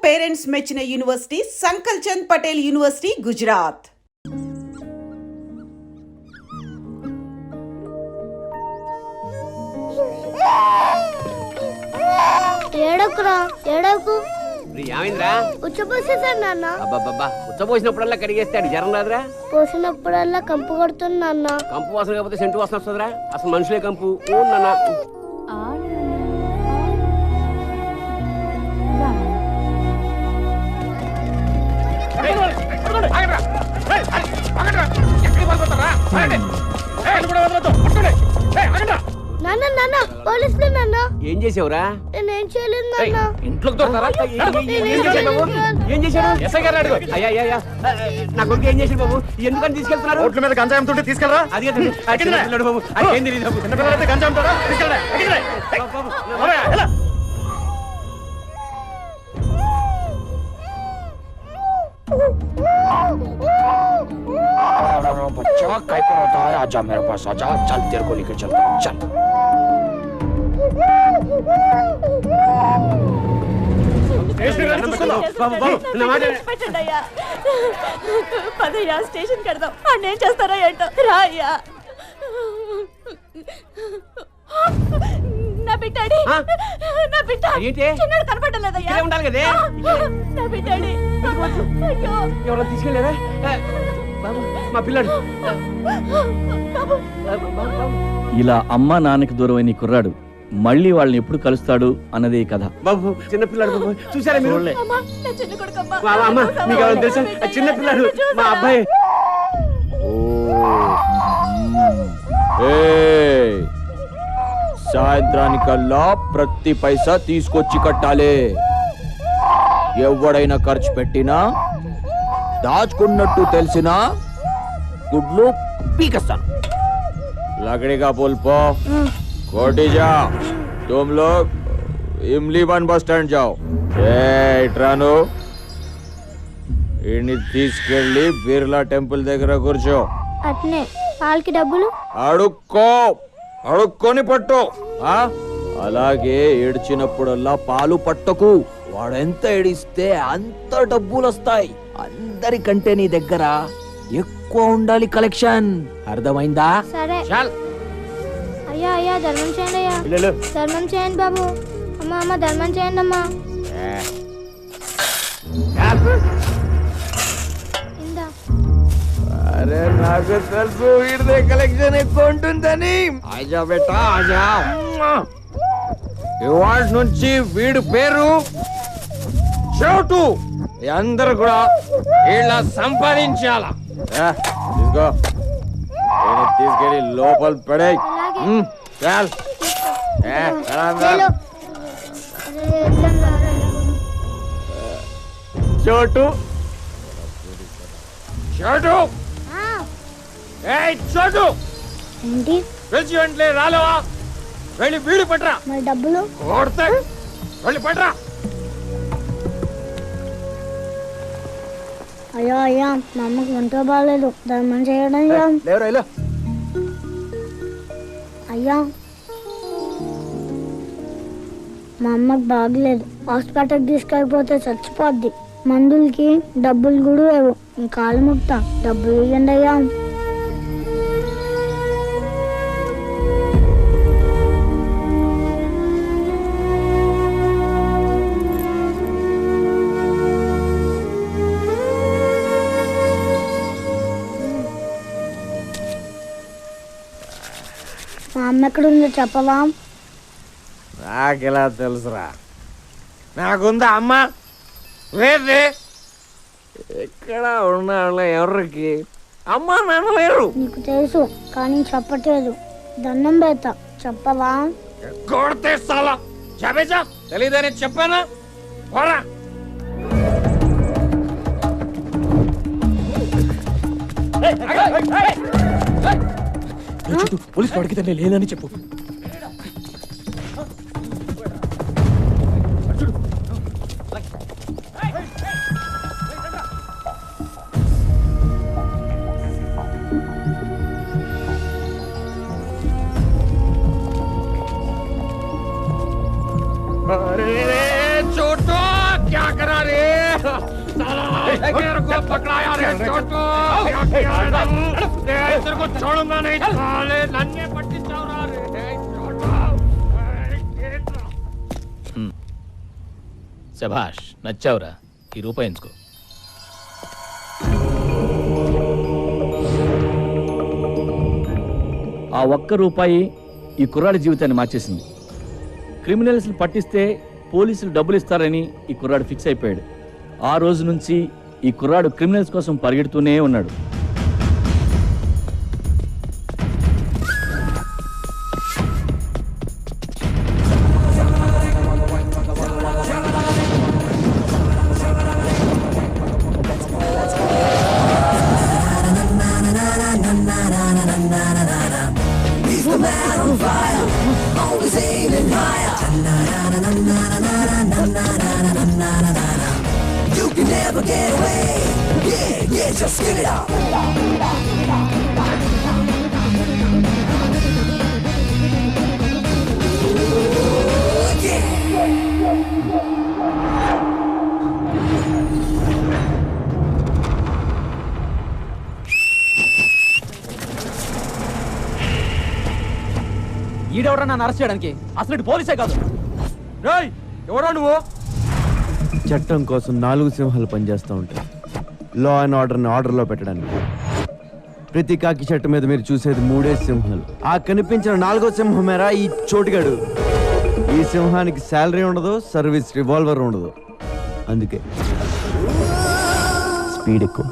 Parents మెచ్చిన university సంకల్ Chand Patel university Gujarat. ఉచ్చపోసినప్పుడల్లా కడిగేస్తాడు జ్వరం రాదురా? పోసినప్పుడల్లా కంపు కొడుతుంది నాన్న. కంపు వాసన కాకపోతే సెంటు వాసన వస్తుందిరా? అసలు మనుషులే కంపు. నాన్న నాన్న నాన్న పోలీసులు నాన్న. ఏం చేసావురా? నేనేం చేయలేదు నాన్న. ఇంట్లోకి దొరకరా? ఏం చేశాడు? ఎస్ఐ గారు అడుగు. అయ్యా నా కొడుకు ఏం చేశాడు బాబు? ఎందుకని తీసుకెళ్తున్నారు? రోడ్ల మీద గంజాయి అమ్ముతుంటే తీసుకెళ్ళరా? అది చిన్నపిల్లడు బాబు, అది ఏం తెలియదు బాబు. చిన్నపిల్లలైతే గంజాయి అమ్ముతారా? తీసుకెళ్ళరా? बच्चा काय पर होता है? आजा मेरे पास आजा, चल तेरे को लेकर चलता हूँ, चल. పదయ్యా స్టేషన్ కడదాం. అన్నేం చేస్తారా ఏంటో రా అయ్యా. నా బిడ్డాడి నా బిడ్డ చిన్నడు కనపడలేదయ్యా. ఉండాలి కదే నా బిడ్డాడి. ఎవరో తీసుకెళ్ళారా? మా పిల్లాడు. ఇలా అమ్మ నాన్నకి దూరమైన కుర్రాడు మళ్ళీ వాళ్ళని ఎప్పుడు కలుస్తాడు అన్నదే కథ. బాబు చిన్నపిల్లాడు బాబు, చూసారా మీరు? చిన్న కొడుకమ్మా. అమ్మ మీకు ఎవరు తెలుసా? చిన్నపిల్లాడు మా అబ్బాయి. సాయంత్రానికల్లా ప్రతి పైసా తీసుకొచ్చి కట్టాలి. ఎవడైనా ఖర్చు పెట్టినా దాచుకున్నట్టు తెలిసినా గుడ్లు పీకేస్తాను. लकड़ी का पुल पो कोटी जा. तुम लोग इमली वन बस स्टैंड जाओ. ఇట్రాను ఇన్ని తీసుకెళ్ళి బిర్లా టెంపుల్ దగ్గర కూర్చో. అట్నే వాళ్ళకి డబ్బులు అడుక్కొని పట్టు. అలాగే ఏడ్చినప్పుడల్లా పాలు పట్టకు. వాడెంత ఏడిస్తే అంత డబ్బులు వస్తాయి. అందరికంటే నీ దగ్గర ఎక్కువ ఉండాలి కలెక్షన్. అర్థమైందా? సరే. అయ్యా అయ్యా ధర్మం చేయండి అయ్యా. ధర్మం చేయండి బాబు. అమ్మ అమ్మ ధర్మం చేయండి అమ్మా. అరే నాకు తెలుసు వీడిదే కలెక్షన్ ఎక్కువ ఉంటుందని. ఆజా బేటా ఆజా. ఇవాళ నుంచి వీడి పేరు చోటు. అందరు కూడా ఇలా సంపాదించాల. తీసుకో, తీసుకెళ్ళి లోపల పడే. చాల్ చోటు చోటు చోటు ఏంటి పిలిచి వెంటనే రాలేవా? వెళ్ళి వీడి పట్రా. మరి డబ్బులు కొడతా. వెళ్ళి పట్రా. అయ్యో అయ్యా మా అమ్మకి వంట బాగాలేదు. ధర్మం చేయడం అయ్యా. మా అమ్మకి బాగలేదు. హాస్పిటల్కి తీసుకెళ్ళిపోతే చచ్చిపోద్ది. మందులకి డబ్బులు కూడా లేవు. కాలు ముక్తా డబ్బులు ఇవ్వండి అయ్యా. మా అమ్మ ఎక్కడుందో చెప్పవా? నాకెలా తెలుసురా? నాకుందా అమ్మ? లేదే. ఎక్కడ ఉన్నాళ్ళ ఎవరికి అమ్మ నాన్న లేరు. నీకు తెలుసు కానీ చెప్పట్లేదు. దండం పెడతా చెప్పవా? కొడితే సాలా చెప్పేసా తెలీదని చెప్పానా? పోరా. పోలీసు అడిగితే లేదని చెప్పు. अरे छोटो क्या करा रे? శభాష్, నచ్చావురా. ఈ రూపాయి ఎంచుకో. ఆ ఒక్క రూపాయి ఈ కుర్రాడి జీవితాన్ని మార్చేసింది. క్రిమినల్స్ని పట్టిస్తే పోలీసులు డబ్బులు ఇస్తారని ఈ కుర్రాడు ఫిక్స్ అయిపోయాడు. ఆ రోజు నుంచి ఈ కుర్రాడు క్రిమినల్స్ కోసం పరిగెడుతూనే ఉన్నాడు. ఈడెవరా నన్ను అరెస్ట్ చేయడానికి? అసలు పోలీసే కాదు. ఎవరా నువ్వు? చట్టం కోసం 4 సింహాలు పనిచేస్తూ ఉంటాయి. లా అండ్ ఆర్డర్ని ఆర్డర్లో పెట్టడానికి. ప్రతి కాకి చెట్టు మీద మీరు చూసేది 3 సింహాలు. ఆ కనిపించిన 4వ సింహమేరా ఈ చోటుగాడు. ఈ సింహానికి శాలరీ ఉండదు, సర్వీస్ రివాల్వర్ ఉండదు. అందుకే స్పీడ్ ఎక్కువ.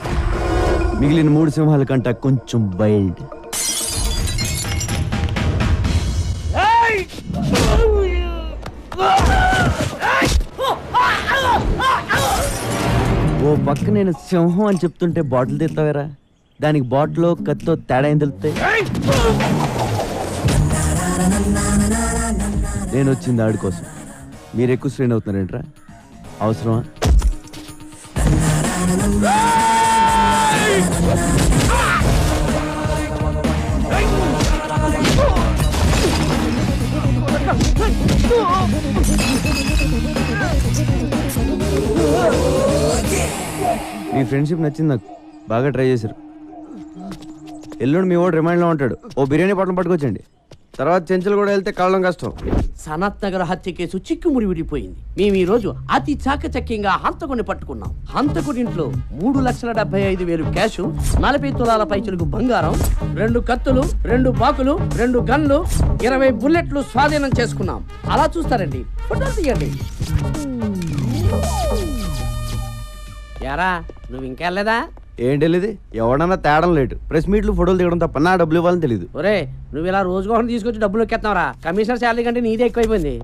మిగిలిన 3 సింహాల కంటే కొంచెం వైల్డ్. ఓ పక్క నేను సింహం అని చెప్తుంటే బాటిల్ తెస్తావేరా? దానికి బాటిల్ కత్తో తేడా ఏం తెలుస్తాయి? నేను వచ్చింది ఆడి కోసం. మీరు ఎక్కువ స్ట్రెయిన్ అవుతున్నారేంట్రా? అవసరమా? మీ ఫ్రెండ్షిప్ నచ్చింది నాకు. బాగా ట్రై చేశారు. ఎల్లుండి మీ వాడు రిమైండ్లో ఉంటాడు. ఓ బిర్యానీ పట్టణం పట్టుకొచ్చండి. తర్వాత చెంచులు కూడా వెళ్తే కావడం కష్టం. సనత్ నగర్ హత్య కేసు చిక్కుముడి విడిపోయింది. మేము ఈ రోజు అతి చాకచక్యంగా హంతకుని పట్టుకున్నాం. హంతకుడింట్లో 3,75,000 క్యాష్, 40 తులాల పైచులకు బంగారం, 2 కత్తులు, 2 బాకులు, 2 గన్లు, 20 బుల్లెట్లు స్వాధీనం చేసుకున్నాం. అలా చూస్తారండి, ఫోటోలు తీయండి. యారా, నువ్వు ఇంకా వెళ్ళలేదా? ఏంటి వెళ్ళేది? ఎవడన్నా తేడం లేటు. ప్రెస్ మీట్లు ఫోటోలు దిగడం తప్ప నా డబ్బులు ఇవ్వాలని తెలియదు. ఒరే, నువ్వు ఇలా రోజుకోసం తీసుకొచ్చి డబ్బులు ఎక్కేస్తున్నావురా. కమిషనర్ శాలరీ కంటే నీదే ఎక్కువైపోయింది.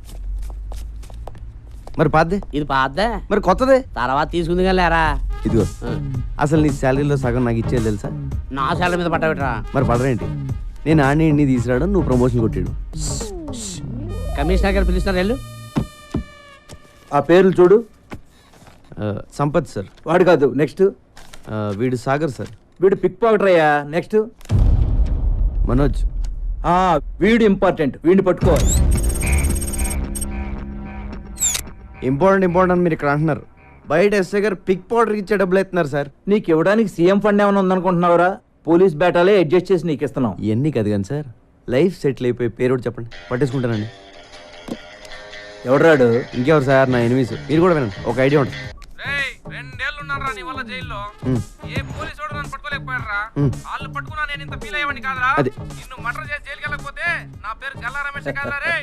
మరి పాద్దే? ఇది పాద్దా? మరి కొత్తదే తర్వాత తీసుకుంది కానీ లేరా. ఇదిగో, అసలు నీ శాలరీలో సగం నాకు ఇచ్చేది తెలుసా? నా శాలరీ మీద పట్టబెట్టరా. మరి పడరేంటి? నేను ఆడిని ఇన్ని తీసుకురావడం, నువ్వు ప్రమోషన్ కొట్టాడు. కమిషనర్ గారు పిలుస్తున్నారు, వెళ్ళు. ఆ పేర్లు చూడు. సంపత్ సార్. వాడు కాదు, నెక్స్ట్. వీడు సాగర్ సార్. వీడు పిక్ పాకెటర్ అయ్యా. నెక్స్ట్. మనోజ్. వీడు ఇంపార్టెంట్, వీడిని పట్టుకోవాలి. ఇంపార్టెంట్ మీరు ఇక్కడ అంటున్నారు. బయట ఎస్ఐ గారు పిక్ పౌడర్కి ఇచ్చే డబ్బులు ఎత్తున్నారు సార్. నీకు ఇవ్వడానికి సీఎం ఫండ్ ఏమైనా ఉందనుకుంటున్నావురా? పోలీస్ బేటాలే అడ్జస్ట్ చేసి నీకు ఇస్తున్నాం. ఇవన్నీ కాదు కానీ సార్, లైఫ్ సెటిల్ అయిపోయి పేరు ఒకటి చెప్పండి, పట్టేసుకుంటానండి. ఎవడరాడు? ఇంకెవరు సార్? నా ఎనిమిస్. మీరు కూడా వినండి, ఒక ఐడియా ఉంటుంది. 2 ఏళ్ళు ఉన్నారా నీ వల్ల జైల్లో? ఏ పోలీసు వాడు నన్ను పట్టుకోలేకపోయారా? వాళ్ళు పట్టుకున్నా నేను ఇంత ఫీల్ అయ్యేవాడిని కాదురా. నిన్ను మర్డర్ చేసి జైలుకి వెళ్ళకపోతే నా పేరు గల్లా రమేష్ కాదురా రే.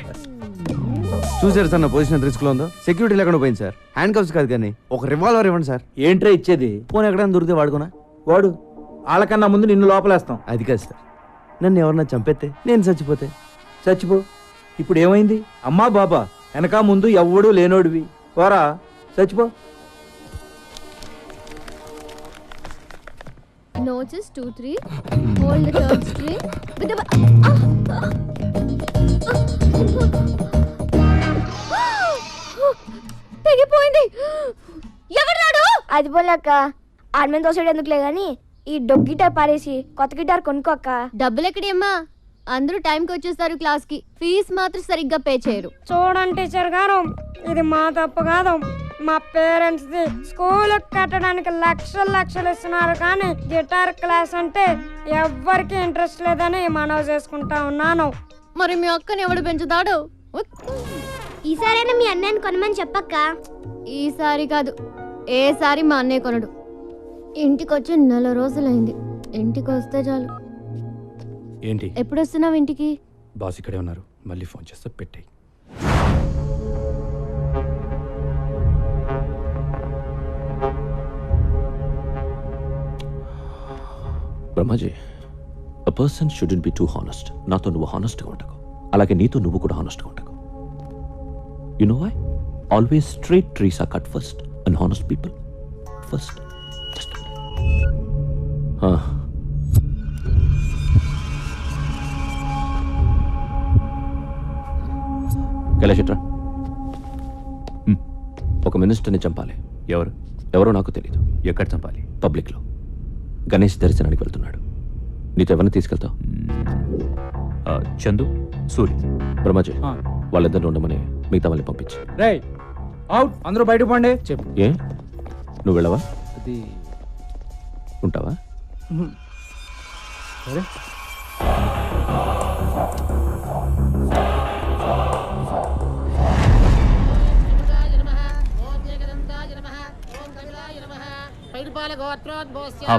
చూసారు సార్ నా పొజిషన్ ఎంత రిస్క్ లో ఉందో? సెక్యూరిటీ లేకుండా పోయింది సార్. హ్యాండ్ కప్స్ కాదు కానీ ఒక రివాల్వర్ ఇవ్వండి సార్. ఏంట్రా ఇచ్చేది? ఫోన్ ఎక్కడైనా దొరికితే వాడుకోనా? వాడు వాళ్ళకన్నా ముందు నిన్ను లోపలేస్తాం. అది కాదు సార్, నన్ను ఎవరన్నా చంపేస్తే, నేను చచ్చిపోతే? చచ్చిపో. ఇప్పుడు ఏమైంది? అమ్మా బాబా వెనక ముందు ఎవ్వడూ లేనోడివి. పోరా, చచ్చిపో. Notice 2, 3. Hold the third string. With the తెగిపోయింది. ఎవడాడు? అది పోలేక ఆర్మన్ దోసడు ఎందుకులే గాని ఈ డొగ్ గిటార్ పారేసి కొత్త గిటార్ కొనుక్కోక్క. డబ్బులు ఎక్కడి అమ్మా? అందరూ టైంకి వచ్చేస్తారు క్లాస్ కి, ఫీజు మాత్రం సరిగ్గా పే చేయరు. చూడండి టీచర్ గారు, ఇది మా తప్పు కాదు, మా పేరెంట్స్ ది. స్కూల్ కట్టడానికి లక్షలు ఇస్తున్నారు, కానీ గిటార్ క్లాస్ అంటే ఎవ్వరికి ఇంట్రెస్ట్ లేదని మనవి చేసుకుంటా ఉన్నాను. మరి మీ అక్కని ఎవడు పెంచుతాడు? ఈసారైనా మీ అన్నయ్యని కొనమని చెప్పక్క. ఈసారి కాదు, ఏసారి మా అన్నయ్య కొనడు. ఇంటికి వచ్చి 4 రోజులైంది. ఇంటికి వస్తే చాలు. ఏంటి? ఎప్పుడు వస్తున్నావు ఇంటికి? బాస్ ఇక్కడే ఉన్నారు, మళ్ళీ ఫోన్ చేస్తే పెట్టేయి. Brahmaji, a person shouldn't be too honest. నాతో నువ్వు హానెస్ట్గా ఉండకు, అలాగే నీతో నువ్వు కూడా హానెస్ట్గా ఉండకు. You know why? Always straight trees are cut first and honest people first. Just Kailash, ఒక మినిస్టర్ని చంపాలి. ఎవరో నాకు తెలీదు. ఎక్కడ చంపాలి? పబ్లిక్లో. గణేష్ దర్శనానికి వెళ్తున్నాడు. నీతో ఎవరిని తీసుకెళ్తావు? చందు, సూరి. బ్రహ్మాజీ, వాళ్ళిద్దరిని ఉండమని మిగతా వాళ్ళని పంపించి. రేయ్, అవుట్, అందరూ బయట పోండి. చెప్పు. ఏ, నువ్వు వెళ్ళవా? అది ఉంటావా? సరే.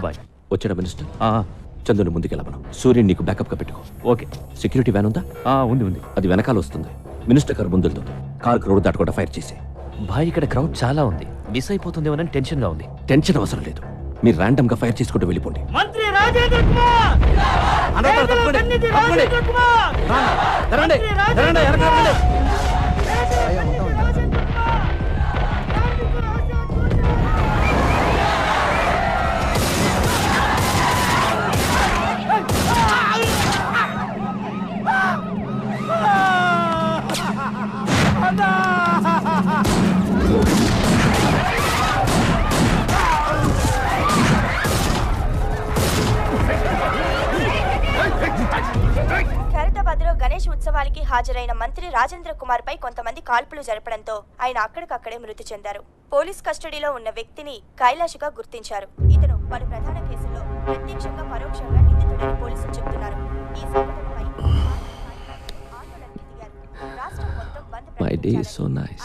బాయ్. వచ్చాడా మినిస్టర్? చందుని ముందుకెళ్ళమను. సూర్యుని నీకు బ్యాకప్గా పెట్టుకో. ఓకే. సెక్యూరిటీ వ్యాన్ ఉందా? ఉంది. అది వెనకాల వస్తుంది. మినిస్టర్ కారు ముందు వెళ్తుంది. కారు రోడ్డు దాటకుండా ఫైర్ చేసి. భాయ్, ఇక్కడ క్రౌడ్ చాలా ఉంది, మిస్ అయిపోతుందేమోనని టెన్షన్గా ఉంది. టెన్షన్ అవసరం లేదు, మీరు ర్యాండమ్ గా ఫైర్ చేసుకుంటూ వెళ్ళిపోండి. మంత్రి రాజేంద్ర కుమార్! ఖైరతాబాద్లో గణేష్ ఉత్సవానికి హాజరైన మంత్రి రాజేంద్ర కుమార్ పై కొంతమంది కాల్పులు జరపడంతో ఆయన అక్కడికక్కడే మృతి చెందారు. పోలీస్ కస్టడీలో ఉన్న వ్యక్తిని కైలాష్గా గుర్తించారు. ఇతను పలు ప్రధాన కేసుల్లో ప్రత్యక్షంగా పరోక్షంగా నిందితుడని పోలీసులు చెబుతున్నారు. ఈ సంఘటనపై ఆందోళనకి దిగారు. రాష్ట్రం మొత్తం బంద్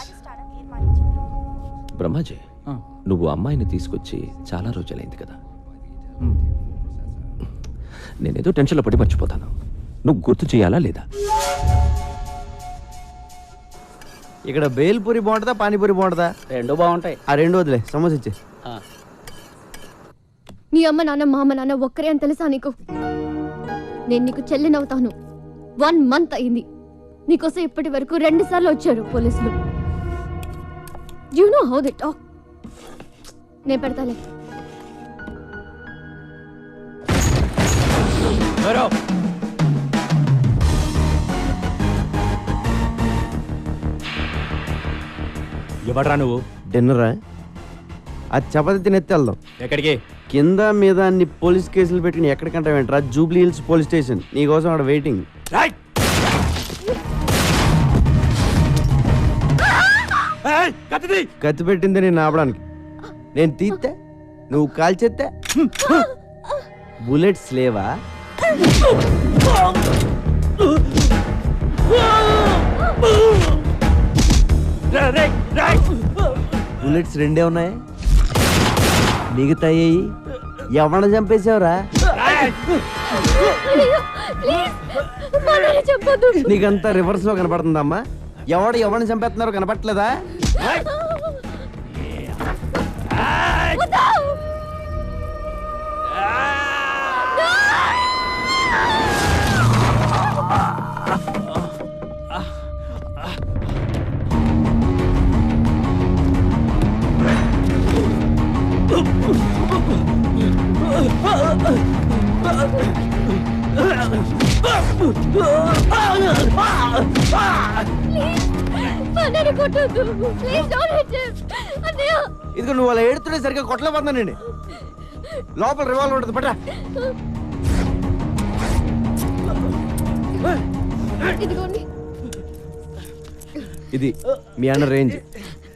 అధిష్టానం తీర్మానించింది. బ్రహ్మాజీ, నువ్వు అమ్మాయిని తీసుకొచ్చి చాలా రోజులైంది కదా. నేనేదో టెన్షన్లో పడి మర్చిపోతాను. నువ్వు గుర్తు చేయాలా లేదా? ఇక్కడ బేల్పూరి బాగుంటుందా, పానీపూరి బాగుంటుందా? రెండు బాగుంటాయి. ఆ రెండు వదిలే, సమోసా ఇచ్చే. నీ అమ్మ నాన్న మా అమ్మ నాన్న ఒక్కరే అని తెలుసా నీకు? నేను నీకు చెల్లినవుతాను. 1 month అయింది. నీకోసం ఇప్పటి వరకు 2 సార్లు వచ్చారు పోలీసులు. You know how they talk. నేను పెడతాలే. ఎవడ్రా నువ్వు? డిన్నరా? అది చపాతి తినెత్తి వెళ్దాం. ఎక్కడికి? కింద మీద అన్ని పోలీస్ కేసులు పెట్టి ఎక్కడికంటా వెంటరా? Jubilee Hills police station. నీకోసం అక్కడ వెయిటింగ్. కత్తి పెట్టింది నేను ఆపడానికి. నేను తీస్తే నువ్వు కాల్చేస్తే బుల్లెట్స్ లేవా? బుల్లెట్స్ 2 ఉన్నాయి, మిగతాయి ఎవరిని చంపేసావురా? నీకంతా రివర్స్ లో కనపడుతుందమ్మా. ఎవరిని చంపేస్తున్నారో కనపట్లేదా? ఇదిగో నువ్వు అలా ఏడుతుంటే సరిగ్గా కొట్టలేకపోతున్నానండి. లోపల రివాల్వర్ ఉంటుంది, పట్రా. ఇదిగోండి. ఇది మీ అన్న రేంజ్.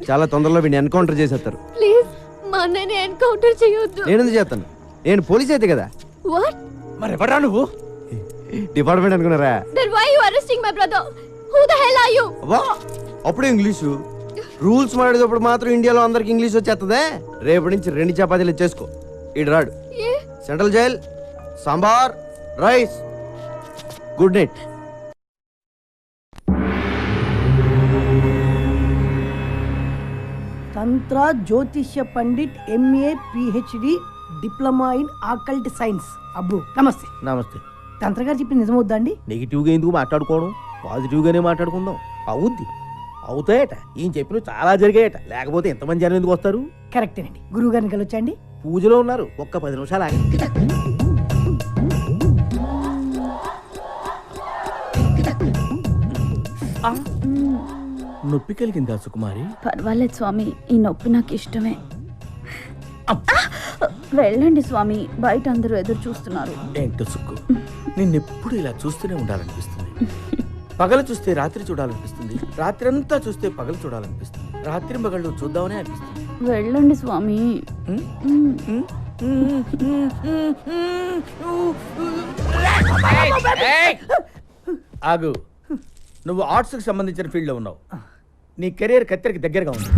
చాలా తొందరలో వీడిని ఎన్కౌంటర్ చేసేస్తారు. ప్లీజ్ మా అన్నని ఎన్కౌంటర్ చేయొద్దు. నేను ఎందుకు చేస్తాను? నేను పోలీస్ అయితే కదా. వాట్? మరి ఎవరా నువ్వు? డిపార్ట్మెంట్ అనుకున్నారా? Then why you arresting my brother? Who the hell are you? అబ్బా, అప్పుడే ఇంగ్లీషు రూల్స్ మాట్లాడేటప్పుడు మాత్రం ఇండియాలో అందరికి ఇంగ్లీష్ వచ్చేస్తుందే. రేపటి నుంచి 2 చపాతీలు చేసుకో. ఇటు రాడు. Central jail, sambar, rice. Good night. తంత్ర జ్యోతిష్య pandit MA PhD diploma in occult science. అబ్బు నమస్తే. నమస్తే. తంత్ర గారు చెప్పింది నిజమవుద్దా అండి? నెగిటివ్గా ఎందుకు మాట్లాడుకోవడం, పాజిటివ్గానే మాట్లాడుకుందాం. అవుద్ది, అవుతాయట. ఈయన చెప్పిన చాలా జరిగాయట, లేకపోతే ఎంతమంది జనం ఎందుకు వస్తారు? కరెక్టేనండి. గురువు గారిని కలవచ్చండి? పూజలో ఉన్నారు, ఒక్క 10 నిమిషాలు ఆగి. నొప్పి కలిగిందా సుకుమారి? పర్వాలేదు స్వామి, ఈ నొప్పి నాకు ఇష్టమే. వెళ్ళండి స్వామి, బయట అందరూ ఎదురు చూస్తున్నారు. ఏంటో సుక్కు, నిన్నెప్పుడు ఇలా చూస్తూనే ఉండాలనిపిస్తుంది. పగలు చూస్తే రాత్రి చూడాలనిపిస్తుంది, రాత్రి అంతా చూస్తే పగలు చూడాలనిపిస్తుంది, రాత్రి పగళ్ళు చూద్దామనే అనిపిస్తుంది. వెళ్ళండి స్వామి. ఆగు, నువ్వు ఆర్ట్స్ కి సంబంధించిన ఫీల్డ్ లో ఉన్నావు. నీ కెరీర్ కత్తెరికి దగ్గరగా ఉంది.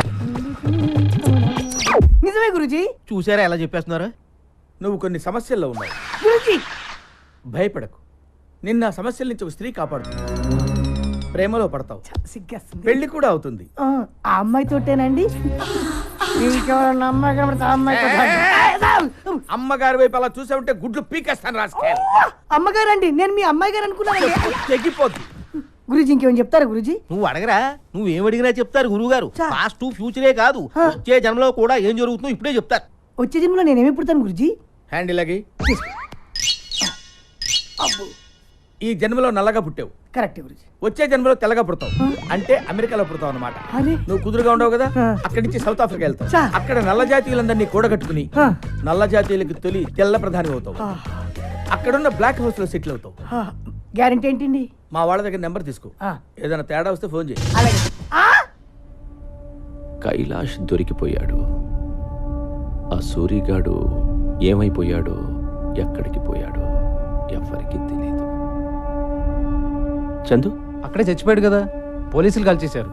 నిజమే గురుజీ. చూసారా ఎలా చెప్పేస్తున్నారు? నువ్వు కొన్ని సమస్యల్లో ఉన్నావు. గురుజీ భయపడకు, నిన్న ఆ సమస్యల నుంచి ఒక స్త్రీ కాపాడుతుంది. ప్రేమలో పడతావు, సిగ్గేస్తుంది. పెళ్లి కూడా అవుతుంది. ఆ అమ్మాయితోటేనండి? ఇంకెవరన్నా అమ్మాయి కనబడితే ఆ అమ్మాయితో అమ్మగారి వైపు అలా చూసా ఉంటే గుడ్లు పీకేస్తాను రాసుకెళ్ళి. అమ్మగారండి, నేను మీ అమ్మాయి గారు అనుకున్నాను. తెగిపోద్ది. గురుజీ ఇంకేమైనా చెప్తారా గురుజీ? నువ్వు అడగరా, నువ్వేం అడిగినా చెప్తారు గురువు గారు. పాస్ట్ ఫ్యూచరే కాదు, వచ్చే జన్మలో కూడా ఏం జరుగుతుందో ఇప్పుడే చెప్తారు. వచ్చే జన్మలో నేనేమి పుడతాను గురుజీ? హ్యాండిల్ అగి. ఈ జన్మలో నల్లగా పుట్టావు, కరెక్ట్ గురుజీ. వచ్చే జన్మలో తెల్లగా పుడతావు, అంటే అమెరికాలో పుడతావు అన్నమాట. నువ్వు కుదురుగా ఉండవు కదా, అక్కడి నుంచి సౌత్ ఆఫ్రికా వెళ్తావు. అక్కడ నల్ల జాతీయులందరినీ కూడగట్టుకుని నల్ల జాతీయులకు తొలి తెల్ల ప్రధాని అవుతావు. అక్కడున్న బ్లాక్ హౌస్ లో సెటిల్ అవుతావు. గ్యారెంటీ ఏంటండి? మా వాళ్ళ దగ్గర నెంబర్ తీసుకో, ఏదైనా తేడా వస్తే ఫోన్ చేయి. కైలాష్ దొరికిపోయాడు. ఆ సూరిగాడు ఏమైపోయాడో, ఎక్కడికి పోయాడో ఎవరికి తెలియదు. చందు అక్కడే చచ్చిపోయాడు కదా, పోలీసులు కాల్ చేశారు.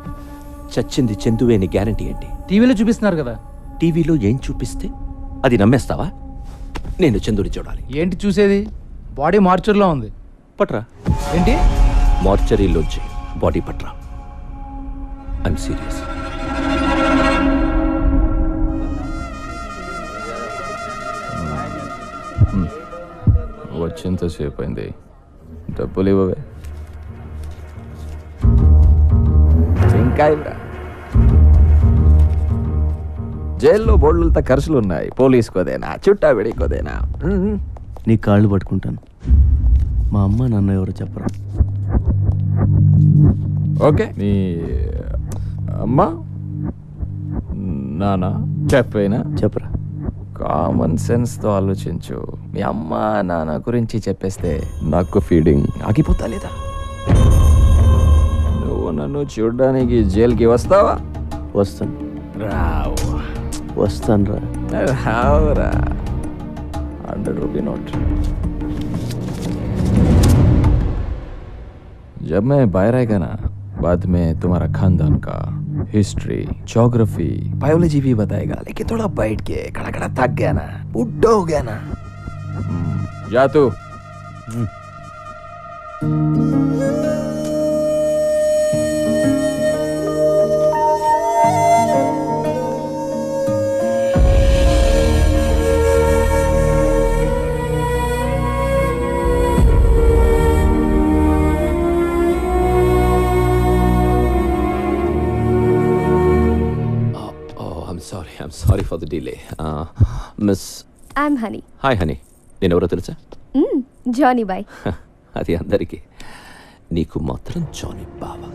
చచ్చింది చందువే అని గ్యారంటీ ఏంటి? టీవీలో చూపిస్తున్నారు కదా. టీవీలో ఏం చూపిస్తే అది నమ్మేస్తావా? నేను చందుని చూడాలి. ఏంటి చూసేది? బాడీ మార్చర్లో ఉంది. పట్రా. ఏంటి? మార్చరీలోంచి బాడీ పట్రా. I'm serious. వచ్చేంతసేపు అయింది, డబ్బులు ఇవ్వవే. ఇంకా ఇవ్వరా? జైల్లో బోర్డులతో ఖర్చులు ఉన్నాయి. పోలీసుకోదేనా, చుట్టా విడికోదేనా? నీ కాళ్ళు పట్టుకుంటాను. మా అమ్మ నాన్న ఎవరో చెప్పరా? ఓకే, నీ అమ్మ నాన్న చెప్పైనా చెప్పరా? కామన్ సెన్స్తో ఆలోచించు. మీ అమ్మ నాన్న గురించి చెప్పేస్తే నాకు ఫీడింగ్ ఆగిపోతా లేదా? నువ్వు నన్ను చూడడానికి జైలుకి వస్తావా? వస్తాను. రావు. వస్తాను రా. రావురా. 100 रुपये नोट. जब मैं बाहर आएगा ना, बाद में तुम्हारा खानदान का हिस्ट्री, ज्योग्राफी, बायोलॉजी भी बताएगा. लेकिन थोड़ा बैठ के खड़ा खड़ा थक गया ना, बुढ़ा हो गया ना. जा तू. I'm sorry for the delay. Miss. I'm Honey. Hi Honey. నేను ఎవరో తెలుసా? Johnny boy. అది అందరికీ, నీకు మాత్రం జానీ బావా.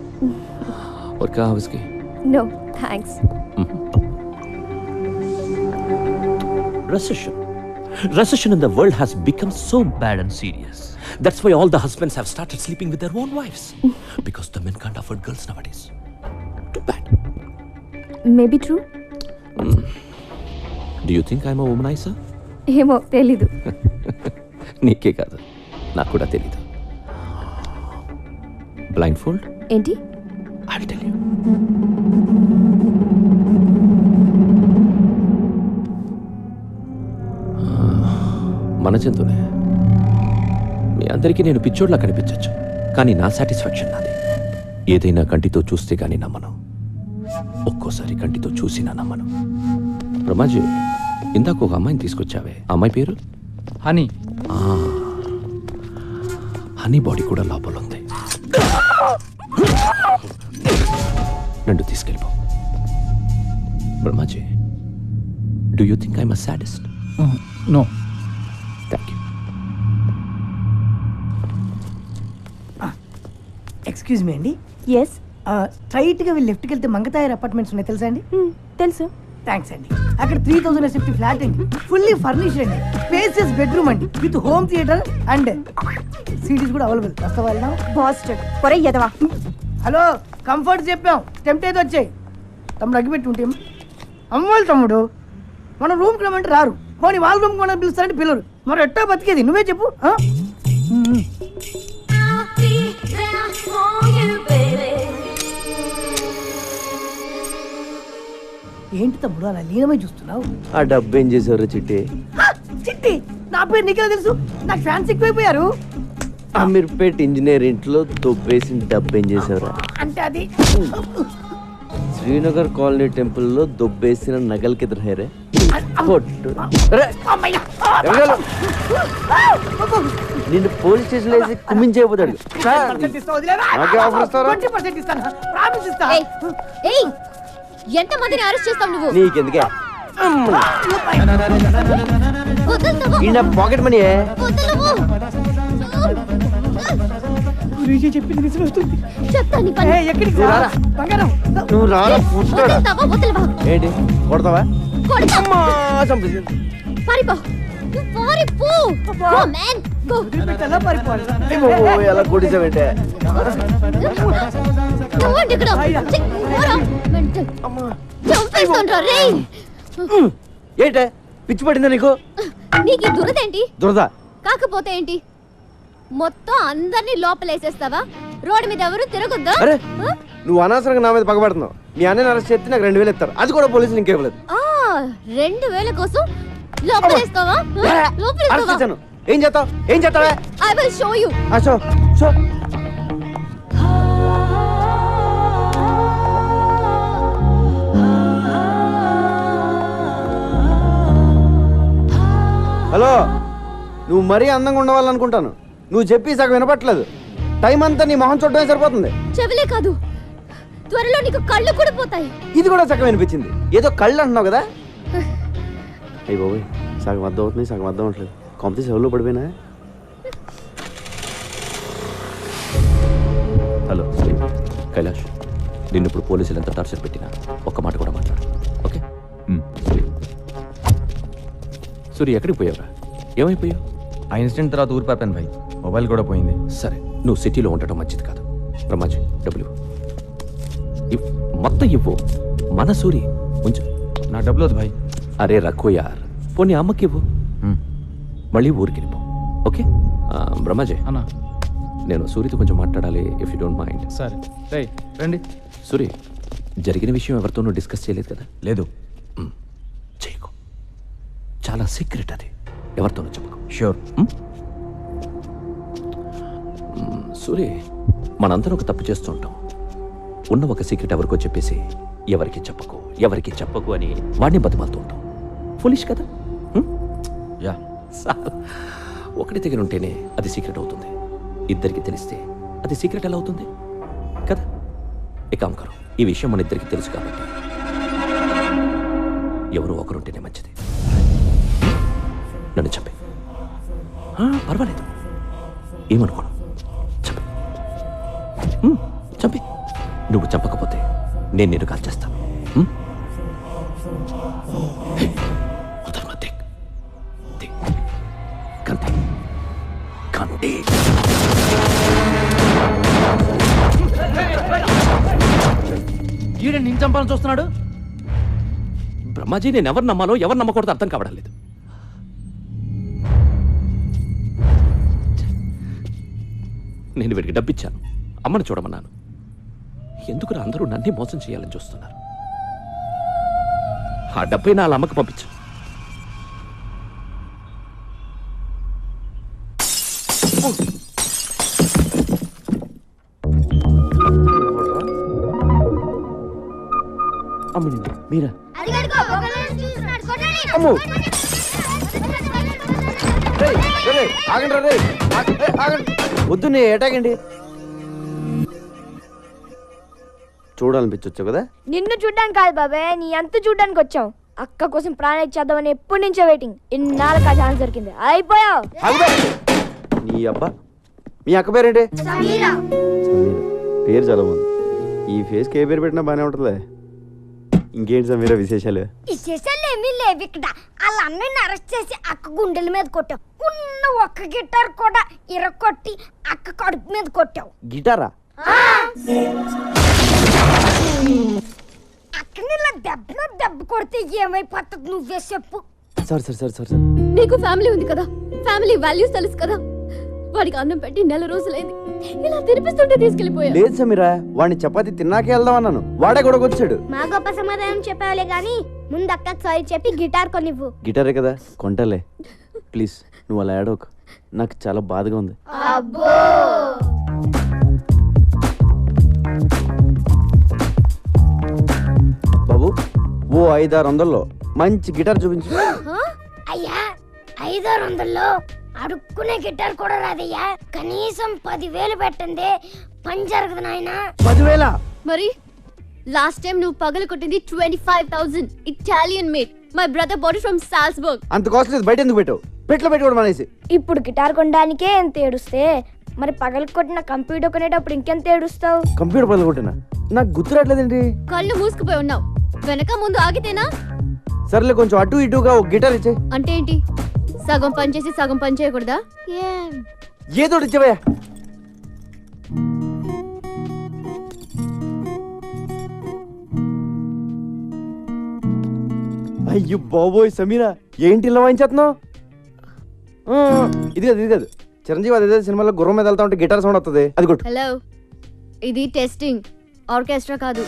और क्या है उसकी? No, thanks. Recession. Recession in the world has become so bad and serious. That's why all the husbands have started sleeping with their own wives. Because the men can't afford girls nowadays. Too bad. Maybe true. Do you think I'm a womanizer? ఏమో తెలీదు. నీకే కాదు, నాకు కూడా తెలీదు. Blindfold? ఏంటి? I'll tell you. మన జంతువులే. మీ అందరికీ నేను పిచ్చోడ్లా కనిపించచ్చు, కానీ నా సాటిస్ఫాక్షన్ నాది. ఏదైనా కంటితో చూస్తే కానీ నమ్మను, ఒక్కోసారి కంటితో చూసినా నమ్మను. రమాజీ, ఇందాక ఒక అమ్మాయిని తీసుకొచ్చావే, అమ్మాయి పేరు హనీ. హనీ బాడీ కూడా లోపల ఉంది. నన్ను తీసుకెళ్ళిపో. Brahmaji, do you think I'm a sadist? No. Thank you. Excuse me అండి. ఎస్. స్ట్రైట్గా వెళ్ళి లెఫ్ట్కి వెళ్తే మంగతాయర్ అపార్ట్మెంట్స్ ఉన్నాయి, తెలుసా అండి? తెలుసు. థ్యాంక్స్ అండి. అక్కడ 3000 SFT ఫ్లాట్ అండి, ఫుల్లీ ఫర్నిష్డ్ అండి, స్పేసియస్ బెడ్రూమ్ అండి, with home theatre and cities కూడా అవైలబుల్. వస్తావా? వెళ్దాం. బాస్టర్డ్ పొర ఎదవా. హలో, కంఫర్ట్ చెప్పాం, టెంప్ట్ అయితే వచ్చాయి. తమ్ముడు అగ్గిపెట్టి ఉంటే అమ్మోళ్ళు తమ్ముడు, మన రూమ్కి రమ్మంటే రారు, పోనీ వాళ్ళ రూమ్కి మనం పిలుస్తారంటే పిల్లరు. మరి ఎట్టా బతికేది నువ్వే చెప్పు. ఏంటి తమ్ముడు అలా లీనమై చూస్తున్నావు? ఆ డబ్బు ఏం చేసావురా చిట్టి? చిట్టి, నా పేరు నీకెలా తెలుసు? నాకు ఫ్యాన్స్ ఎక్కువైపోయారు. అమీర్పేట్ ఇంజనీర్ ఇంట్లో దొబ్బేసిన డబ్బు ఏం చేసావురా? అంటే అది శ్రీనగర్ కాలనీ టెంపుల్లో దొబ్బేసిన నగలకి ఎదురు నిన్ను పోలీస్ స్టేషన్ వేసి కుమ్మించేయబోతాడు. ఎంత మందిని అరెస్ట్ చేస్తావు నువ్వు? నీకెందుకే పాకెట్ మనీ చెప్పింది నిజమవుతుంది. నువ్వు రారా ఏంటి కొడతావా? ఎలా కొట్టేసావంటే ఏంటే పిచ్చి పడిందా నీకు? నీకు దురదేంటి? దురద కాకపోతే ఏంటి, మొత్తం అందరినీ లోపలేసేస్తావా? రోడ్డు మీద ఎవరు తిరగొద్దా? అరే నువ్వు అనవసరంగా నా మీద పగబడుతున్నావు. మీ అన్నని అరెస్ట్ చేస్తే నాకు 2000 ఇస్తారు, అది కూడా పోలీసులు ఇంకేవ్వలేదు. 2000 కోసం లోపలేస్తావా? లోపలేస్తావా? ఏం చేస్తావు? ఏం చేస్తావా? I will show you. Show show. Hello, నువ్వు మరీ అందంగా ఉండవాలనుకుంటాను. నువ్వు చెప్పి సగం వినపట్లేదు. టైం అంతా నీ మొహం చూడటమే సరిపోతుంది. చెవిలే కాదు, త్వరలో నీకు కళ్ళు కూడా పోతాయి. ఇది కూడా సగం వినిపించింది. ఏదో కళ్ళు అంటున్నావు కదా? అయ్యి బాబోయ్, సగం అర్థం అవుతుంది, సగం అర్థం అవట్లేదు. కాంపిటీషన్ ఎవరిలో పడిపోయినా? హలో కైలాష్, నిన్ను ఇప్పుడు పోలీసులు ఎంత టార్చర్ పెట్టినా ఒక్క మాట కూడా మాట్లాడు, ఓకే? సూర్య, ఎక్కడికి పోయావురా? ఏమైపోయావు? ఆ ఇన్సిడెంట్ తర్వాత ఊరిపోయాను భాయ్, మొబైల్ కూడా పోయింది. సరే, నువ్వు సిటీలో ఉండటం మంచిది కాదు. రమాజీ, డబ్బులు మొత్తం ఇవ్వు. మన సూరి ఉంచు. నా డబ్బులు వద్దు భాయ్. అరే రఖో యార్, పోనీ అమ్మకి ఇవ్వు. మళ్ళీ ఊరికి వెళ్ళిపో, ఓకే? బ్రహ్మాజీ అన్నా, నేను సూరితో కొంచెం మాట్లాడాలి, ఇఫ్ యూ డోంట్ మైండ్. సరే రండి. సూరి, జరిగిన విషయం ఎవరితోనూ డిస్కస్ చేయలేదు కదా? లేదు. చేయకు, చాలా సీక్రెట్ అది, ఎవరితోనూ చెప్పకు. షూర్. సూరి, మనందరం ఒక తప్పు చేస్తూ ఉంటాం. ఉన్న ఒక సీక్రెట్ ఎవరికో చెప్పేసి ఎవరికి చెప్పకు అని వాడిని బతిమాలుతూ ఉంటాం. ఫులిష్ కదా? యా. ఒకటి దగ్గర ఉంటేనే అది సీక్రెట్ అవుతుంది, ఇద్దరికి తెలిస్తే అది సీక్రెట్ ఎలా అవుతుంది కదా? ఏకాంకరు, ఈ విషయం మన ఇద్దరికి తెలుసు కాబట్టి ఎవరు ఒకరుంటేనే మంచిది. నన్ను చెప్పే, పర్వాలేదు, ఏమనుకోను, చంపి. నువ్వు చంపకపోతే నేను నిన్ను కాల్ చేస్తాను. ఉదర్ మత్ దేఖ్. చంపాలని చూస్తున్నాడు? బ్రహ్మాజీ నేను ఎవరు నమ్మాలో ఎవరు నమ్మకూడదో అర్థం కావడం లేదు. నేను వీడికి డబ్బిచ్చాను, అమ్మని చూడమన్నాను. ఎందుకు అందరూ నన్నే మోసం చేయాలని చూస్తున్నారు? ఆ డబ్బై నా అమ్మకి పంపించు. మీరా వద్దు, నీ ఏటాగండి. చూడాలనిపించొచ్చు కదా? నిన్ను చూడ్డానికి కాదు బాబాయ్, నీ అంత చూడ్డానికి వచ్చాం. అక్క కోసం ప్రాణం ఇచ్చేద్దామని ఎప్పటి నుంచో వెయిటింగ్. ఇన్నాళ్ళకి ఆ ఛాన్స్ దొరికింది. అయిపోయావు. నీ అబ్బా, మీ అక్క పేరేంటి? సమీరా. పేరు చాలా బాగుంది. ఈ ఫేస్కి ఏ పేరు పెట్టినా బాగానే ఉంటుందిలే. ఇంకేంటి సమీరా విశేషాలు? విశేషాలు ఏమీ లేవు ఇక్కడ. వాళ్ళ అన్నయ్యని అరెస్ట్ చేసి అక్క గుండెల మీద కొట్టావు. ఉన్న ఒక్క గిటార్ కూడా ఇరగొట్టి అక్క కడుపు మీద కొట్టావు. గిటారా? అక్కని ఇలా దెబ్బ కొడితే ఏమైపోతుంది నువ్వే చెప్పు. సరే నీకు ఫ్యామిలీ ఉంది కదా, ఫ్యామిలీ వాల్యూస్ తెలుసు కదా. వాడికి అన్నం పెట్టి 4 రోజులైంది. ఇలా తినిపిస్తుంటే తీసుకెళ్లిపోయా. లేదు సమీరా, వాడిని చపాతి తిన్నాకే వెళ్దాం అన్నాను. వాడే కూడా వచ్చాడు. మా గొప్ప సమాధానం చెప్పావులే గాని ముందు అక్కకి సారీ చెప్పి గిటార్ కొనివ్వు. గిటారే కదా, కొంటలే. ప్లీజ్ నువ్వు అలా ఏడవకు, నాకు చాలా బాధగా ఉంది. బాబు, ఓ 500-600లో మంచి గిటార్ చూపించు. అయ్యా 500-600లో అడుక్కునే గిటార్ కూడా రాదయ్యా. కనీసం 10,000 పెట్టండి, పని జరగదు నాయనా. 10,000? మరి లాస్ట్ టైం నువ్వు పగలు కొట్టింది 25,000 Italian made. My brother bought it from Salzburg. అంత కాస్ట్ లేదు, బయట ఎందుకు పెట్టావు? పెట్లో పెట్టుకోవడం అనేసి. ఇప్పుడు గిటార్ కొనడానికే ఎంత ఏడుస్తే మరి పగలు కొట్టిన కంప్యూటర్ కొనేటప్పుడు ఇంకెంత ఏడుస్తావు? కంప్యూటర్ పగలు కొట్టినా? నాకు గుర్తురాట్లేదండి. కళ్ళు మూసుకుపోయి ఉన్నావు. వెనక ముందు ఆగితేనా? సర్లే, కొంచెం అటు ఇటుగా ఒక గిటార్ ఇచ్చే. అంటే ఏంటి? సగం పని చేసి సగం పని చేయకూడదా? ఏదో ఇచ్చేవయ్యా. అయ్యో బాబోయ్ సమీరా, ఏంటి ఇలా వాయించేస్తున్నావు? ఇది కాదు చిరంజీవి అదే సినిమాలో గుర్రం మీద వెళ్తా ఉంటే గిటార్ సౌండ్ వస్తుంది, అది కొట్టు. హలో, ఇది టెస్టింగ్, ఆర్కెస్ట్రా కాదు.